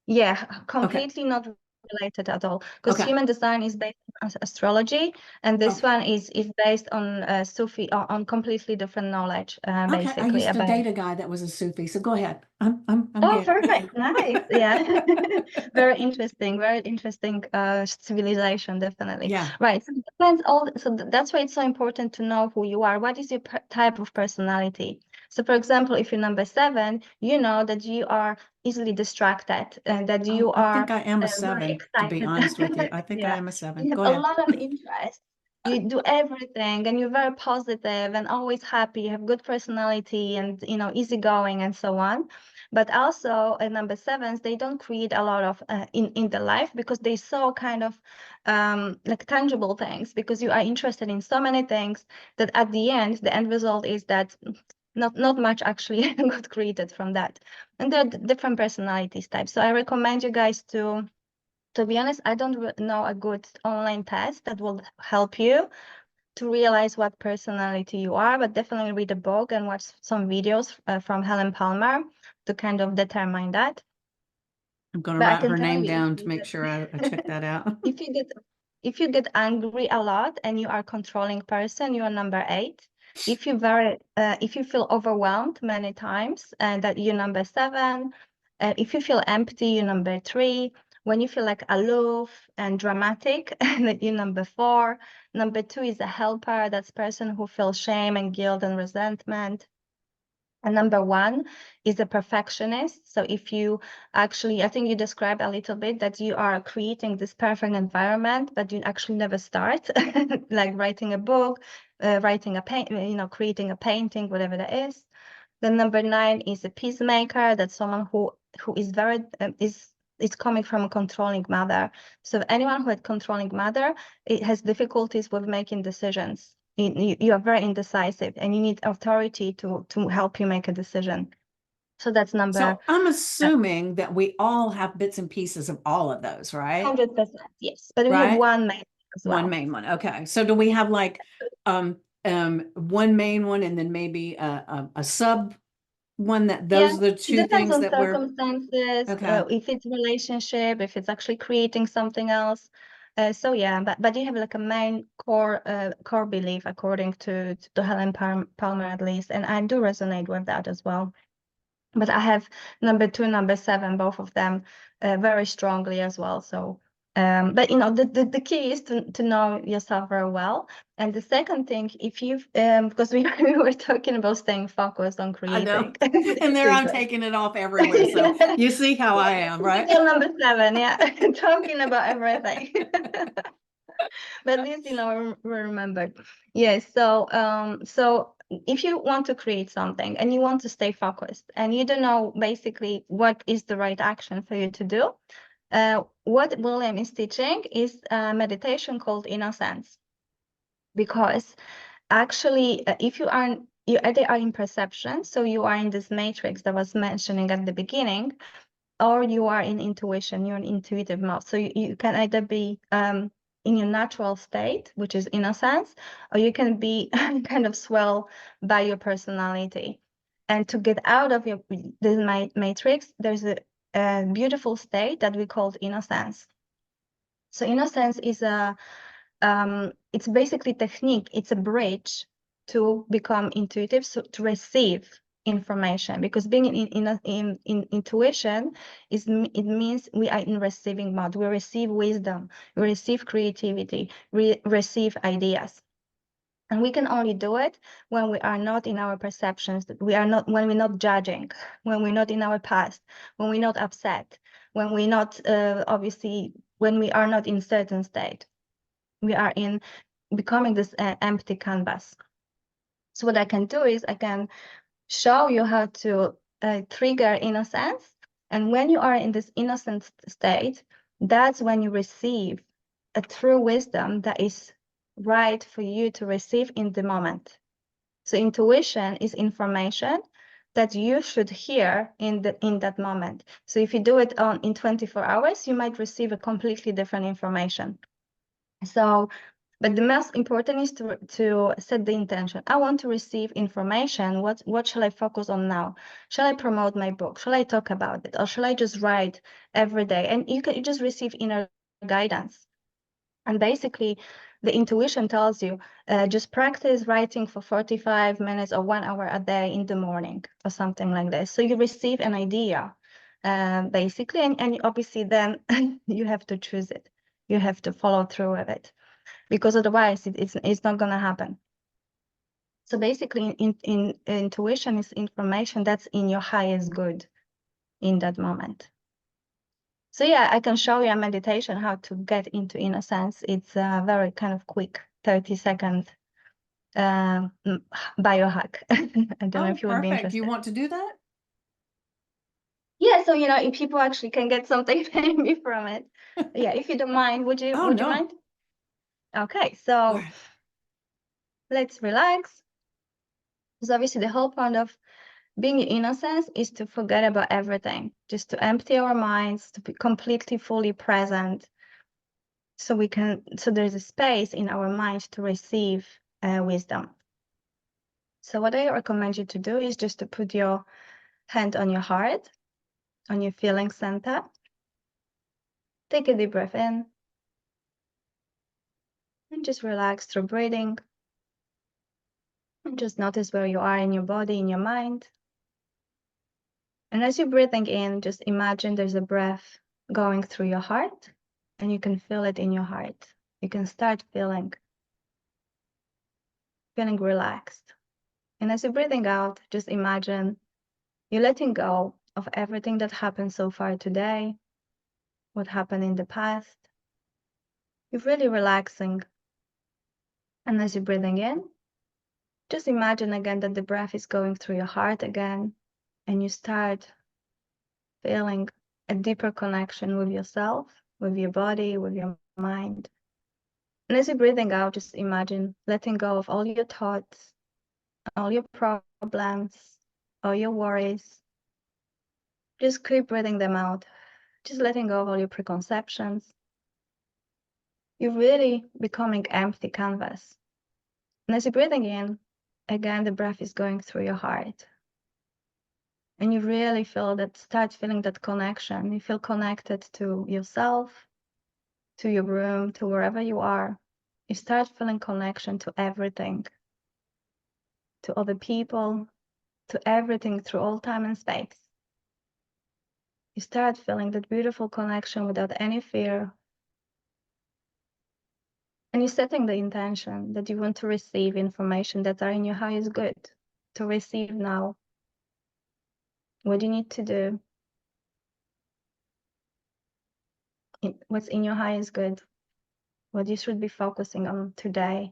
Yeah, Okay. completely not related at all. Because Okay. human design is based on astrology, and this Okay. one is based on Sufi, on completely different knowledge, Okay. I basically used to about. date a guy that was a Sufi, so go ahead. I'm Oh, good. perfect. Nice. Yeah. Very interesting civilization, definitely. Yeah. Right. So it depends that's why it's so important to know who you are. What is your type of personality? So for example, if you're number 7, you know that you are easily distracted and that you I are think I am a very 7, to be excited. honest with you. I think I Yeah. am a 7. You have Go a ahead. lot of interest. You do everything and you're very positive and always happy. You have good personality and easygoing and so on. But also number 7s, they don't create a lot of in the life because they saw kind of like tangible things, because you are interested in so many things that at the end result is that not much actually got created from that. And there are different personalities types. So I recommend you guys to be honest, I don't know a good online test that will help you to realize what personality you are, but definitely read a book and watch some videos from Helen Palmer to kind of determine that. I'm going to But I write can her tell name you down to make sure I check that out. if you get angry a lot and you are a controlling person, you are number 8. If you feel overwhelmed many times, and that you're number 7. If you feel empty, you're number 3. When you feel like aloof and dramatic, that you're number 4. Number 2 is a helper. That's person who feels shame and guilt and resentment. And number 1 is a perfectionist. So if you actually, I think you described a little bit that you are creating this perfect environment, but you actually never start, like writing a book, writing a creating a painting, whatever that is. Then number 9 is a peacemaker. That's someone who is very is coming from a controlling mother. So anyone who had controlling mother, it has difficulties with making decisions. You are very indecisive and you need authority to help you make a decision. So that's number So I'm assuming that we all have bits and pieces of all of those, right? 100%, yes. But we have Right? one main as One well. main one. Okay. So do we have like one main one and then maybe a sub one that Yeah, those are the it two depends things on that we're circumstances, okay. if it's relationship, if it's actually creating something else. So yeah, but you have like a main core belief according to Helen Palmer at least, and I do resonate with that as well. But I have number 2, number 7, both of them very strongly as well. So, but the key is to know yourself very well. And the second thing, if you've because we, we were talking about staying focused on I know. creating And there I'm secret. taking it off everywhere. So you see how I am, right? Typical number 7, yeah, talking about everything. But at least we remembered. Yes. So if you want to create something and you want to stay focused and you don't know basically what is the right action for you to do, what William is teaching is a meditation called innocence. Because actually, if you either are in perception, so you are in this matrix that I was mentioning at the beginning, or you are in intuition, you're in intuitive mode. So you can either be in your natural state, which is innocence, or you can be kind of swelled by your personality. And to get out of this matrix, there's a beautiful state that we call innocence. So innocence is it's basically technique. It's a bridge to become intuitive, so to receive information, because being in intuition it means we are in receiving mode. We receive wisdom, we receive creativity, we receive ideas. And we can only do it when we are not in our perceptions, when we're not judging, when we're not in our past, when we're not upset, when we're not, obviously, when we are not in certain state. We are in becoming this empty canvas. So what I can do is I can show you how to trigger innocence. And when you are in this innocent state, that's when you receive a true wisdom that is right for you to receive in the moment. So intuition is information that you should hear in that moment. So if you do it in 24 hours, you might receive a completely different information. So, but the most important is to set the intention. I want to receive information. What shall I focus on now? Shall I promote my book? Shall I talk about it? Or shall I just write every day? And you just receive inner guidance. And basically, the intuition tells you, just practice writing for 45 minutes or 1 hour a day in the morning or something like this. So you receive an idea, basically, and obviously then you have to choose it. You have to follow through with it, because otherwise it's not going to happen. So basically, intuition is information that's in your highest good in that moment. So yeah, I can show you a meditation how to get into innocence. It's a very kind of quick 30-second biohack. I don't know if you would be Perfect. interested. You want to do that? Yeah, so if people actually can get something maybe from it. Yeah, if you don't mind, would you Oh, would you no. mind? Okay, so Right. let's relax. Because obviously the whole point of being in innocence is to forget about everything, just to empty our minds, to be completely fully present. So there's a space in our mind to receive wisdom. So what I recommend you to do is just to put your hand on your heart, on your feeling center. Take a deep breath in and just relax through breathing. And just notice where you are in your body, in your mind. And as you're breathing in, just imagine there's a breath going through your heart, and you can feel it in your heart. You can start feeling relaxed. And as you're breathing out, just imagine you're letting go of everything that happened so far today, what happened in the past. You're really relaxing. And as you're breathing in, just imagine again that the breath is going through your heart again, and you start feeling a deeper connection with yourself, with your body, with your mind. And as you're breathing out, just imagine letting go of all your thoughts, all your problems, all your worries. Just keep breathing them out, just letting go of all your preconceptions. You're really becoming empty canvas. And as you're breathing in, again, the breath is going through your heart. And you really start feeling that connection. You feel connected to yourself, to your room, to wherever you are. You start feeling connection to everything, to other people, to everything through all time and space. You start feeling that beautiful connection without any fear. And you're setting the intention that you want to receive information that are in your highest good, to receive now. What you need to do, what's in your highest good, what you should be focusing on today,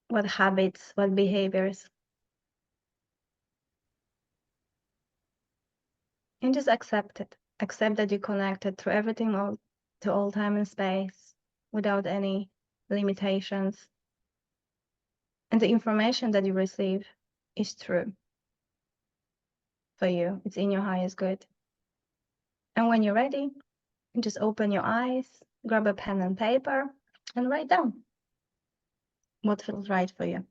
what habits, what behaviors. And just accept it. Accept that you're connected through everything, to all time and space, without any limitations. And the information that you receive is true for you. It's in your highest good. And when you're ready, just open your eyes, grab a pen and paper, and write down what feels right for you.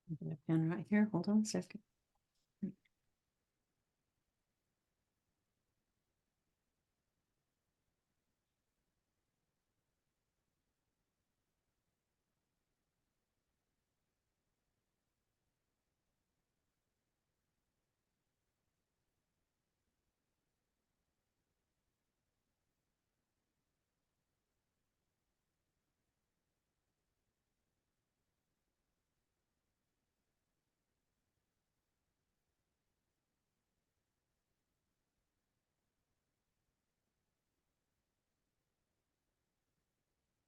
I'm gonna pen right here. Hold on a second.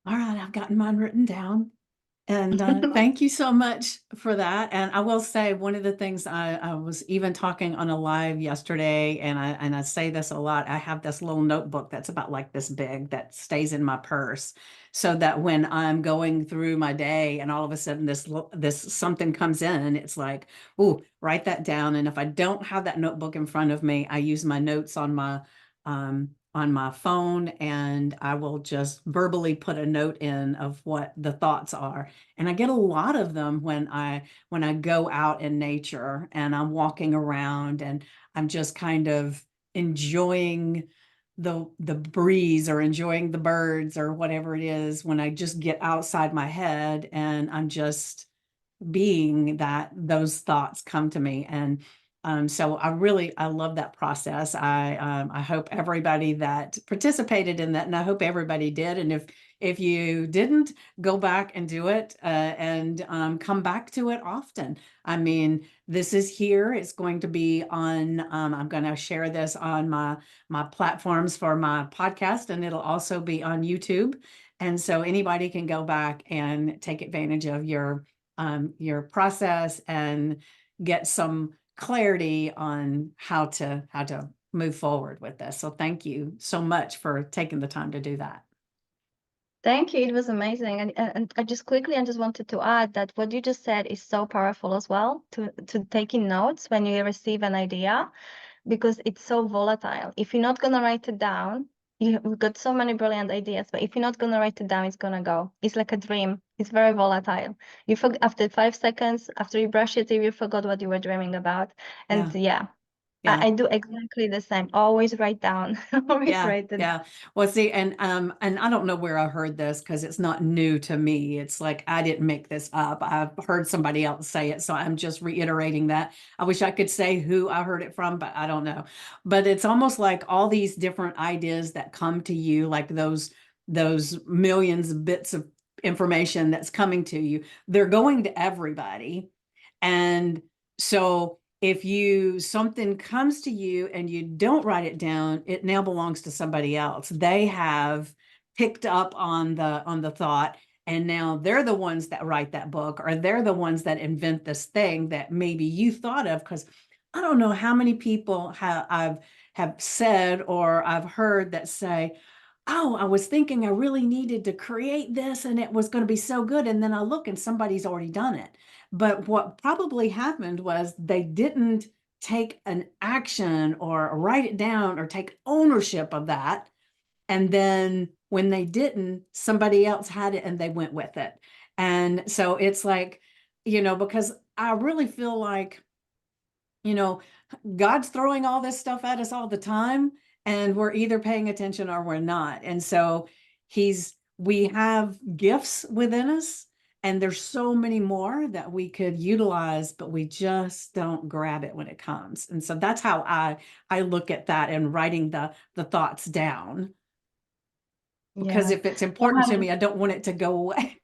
All right, I've gotten mine written down. And thank you so much for that. And I will say one of the things I was even talking on a live yesterday, and I say this a lot. I have this little notebook that's about like this big that stays in my purse, so that when I'm going through my day and all of a sudden this something comes in, it's like, oh, write that down. And if I don't have that notebook in front of me, I use my notes on my phone, and I will just verbally put a note in of what the thoughts are. And I get a lot of them when I go out in nature and I'm walking around and I'm just kind of enjoying the breeze or enjoying the birds or whatever it is, when I just get outside my head and I'm just being, that those thoughts come to me. And so I love that process. I hope everybody that participated in that, and I hope everybody did. And if you didn't, go back and do it, and come back to it often. I mean, this is here. It's going to be on. I'm going to share this on my platforms for my podcast, and it'll also be on YouTube. And so anybody can go back and take advantage of your process and get some clarity on how to move forward with this. So thank you so much for taking the time to do that. Thank you. It was amazing. And I just wanted to add that what you just said is so powerful as well, to taking notes when you receive an idea, because it's so volatile. If you're not gonna write it down, you've got so many brilliant ideas, but if you're not gonna write it down, it's gonna go. It's like a dream. It's very volatile. You forget after 5 seconds, after you brush your teeth, you forgot what you were dreaming about. And Yeah. yeah, Yeah. I do exactly the same. Always write down. Always Yeah, write it. yeah. Well, see, and I don't know where I heard this because it's not new to me. It's like I didn't make this up. I've heard somebody else say it, so I'm just reiterating that. I wish I could say who I heard it from, but I don't know. But it's almost like all these different ideas that come to you, like those millions of bits of information that's coming to you, they're going to everybody. And so if you something comes to you and you don't write it down, it now belongs to somebody else. They have picked up on the thought, and now they're the ones that write that book, or they're the ones that invent this thing that maybe you thought of. Because I don't know how many people have said, or I've heard that say, oh, I was thinking I really needed to create this and it was going to be so good. And then I look and somebody's already done it. But what probably happened was they didn't take an action or write it down or take ownership of that. And then when they didn't, somebody else had it and they went with it. And so it's like, because I really feel like, you know, God's throwing all this stuff at us all the time, and we're either paying attention or we're not. And so we have gifts within us, and there's so many more that we could utilize, but we just don't grab it when it comes. And so that's how I look at that, and writing the thoughts down, because Yeah. if it's important to me, I don't want it to go away.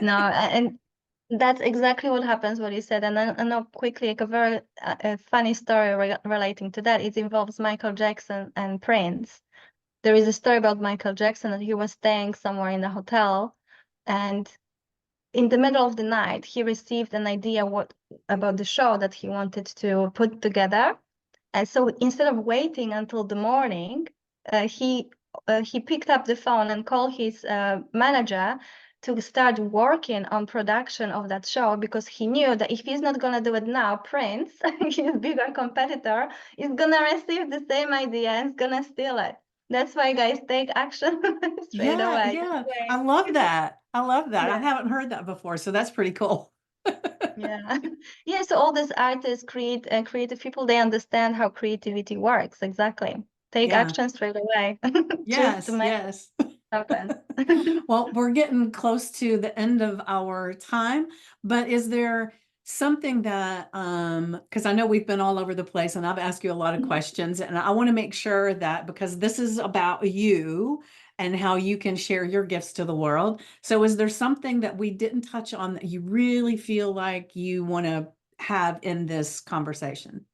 No, and that's exactly what happens, what you said. And then I know quickly, like a very a funny story relating to that. It involves Michael Jackson and Prince. There is a story about Michael Jackson that he was staying somewhere in a hotel, and in the middle of the night, he received an idea about the show that he wanted to put together. And so instead of waiting until the morning, he picked up the phone and called his manager to start working on production of that show, because he knew that if he's not going to do it now, Prince, his bigger competitor, is going to receive the same idea and is going to steal it. That's why, guys, take action straight Yeah, away. yeah. I love that. I love that. I Yeah. haven't heard that before, so that's pretty cool. Yeah. Yeah. So all these artists, creative people, they understand how creativity works. Exactly. Take Yeah. action straight away to Yes, make it yes. happen. Well, we're getting close to the end of our time, but is there something that, because I know we've been all over the place and I've asked you a lot of questions, and I want to make sure that, because this is about you and how you can share your gifts to the world. So is there something that we didn't touch on that you really feel like you want to have in this conversation?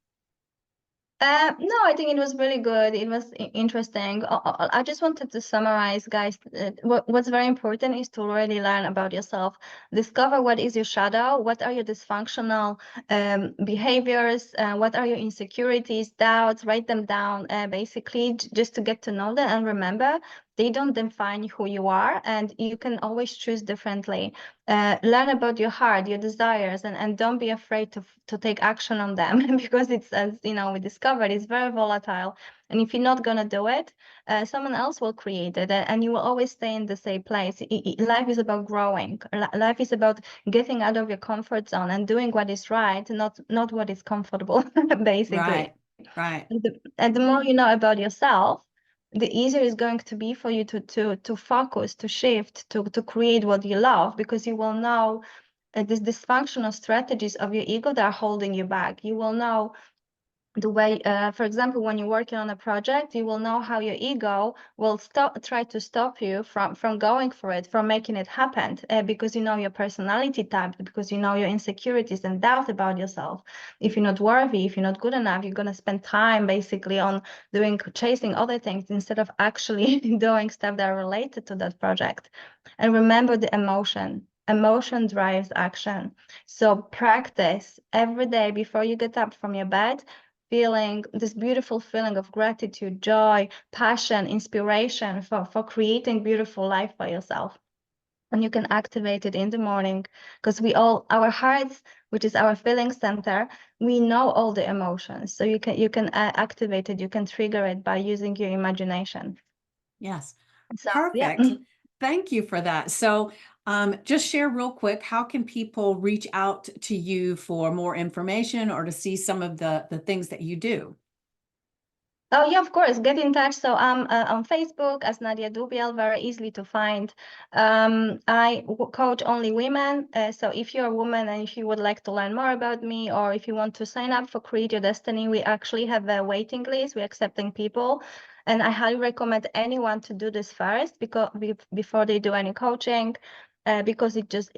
No, I think it was really good. It was interesting. I just wanted to summarize, guys. What's very important is to really learn about yourself. Discover what is your shadow, what are your dysfunctional behaviors, what are your insecurities, doubts. Write them down, basically, just to get to know them. And remember, they don't define who you are, and you can always choose differently. Learn about your heart, your desires, and don't be afraid to take action on them because it's, as you know, we discovered, it's very volatile. And if you're not gonna do it, someone else will create it, and you will always stay in the same place. Life is about growing. Life is about getting out of your comfort zone and doing what is right, not what is comfortable, basically. Right, right. And the more you know about yourself, the easier it's going to be for you to focus, to shift, to create what you love, because you will know these dysfunctional strategies of your ego that are holding you back. You will know the way, for example, when you're working on a project, you will know how your ego will try to stop you from going for it, from making it happen, because you know your personality type, because you know your insecurities and doubt about yourself. If you're not worthy, if you're not good enough, you're going to spend time basically on chasing other things instead of actually doing stuff that are related to that project. And remember the emotion. Emotion drives action. So practice every day before you get up from your bed, feeling this beautiful feeling of gratitude, joy, passion, inspiration for creating beautiful life for yourself. And you can activate it in the morning, because our hearts, which is our feeling center, we know all the emotions. So you can activate it, you can trigger it by using your imagination. Yes. So yeah. Perfect. Thank you for that. So, just share real quick, how can people reach out to you for more information or to see some of the things that you do? Oh yeah, of course. Get in touch. So I'm on Facebook as Nadia Dubiel, very easily to find. I coach only women. So if you're a woman and if you would like to learn more about me, or if you want to sign up for Create Your Destiny, we actually have a waiting list. We're accepting people. And I highly recommend anyone to do this first, because before they do any coaching, because it's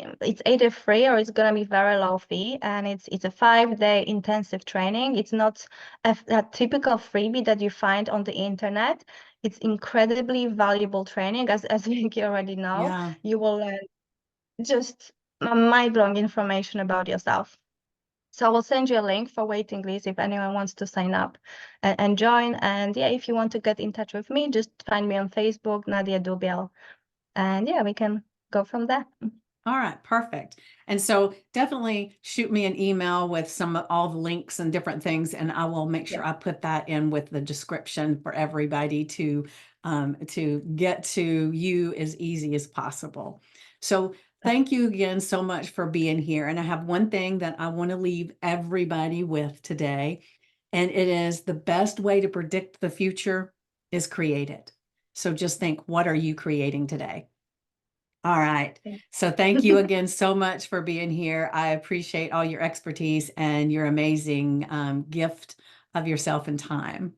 either free or it's gonna be very low fee, and it's a 5-day intensive training. It's not a typical freebie that you find on the internet. It's incredibly valuable training, as you already know. Yeah. You will learn just mind-blowing information about yourself. So I will send you a link for waiting list if anyone wants to sign up and join. And yeah, if you want to get in touch with me, just find me on Facebook, Nadia Dubiel. And yeah, we can go from there. All right, perfect. And so definitely shoot me an email with all the links and different things, and I will make sure Yeah. I put that in with the description for everybody to get to you as easy as possible. So thank you again so much for being here. And I have one thing that I want to leave everybody with today, and it is the best way to predict the future is create it. So just think, what are you creating today? All right. So thank you again so much for being here. I appreciate all your expertise and your amazing gift of yourself and time.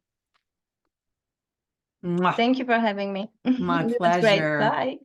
Mwah. Thank you for having me. My It was great. pleasure. Bye.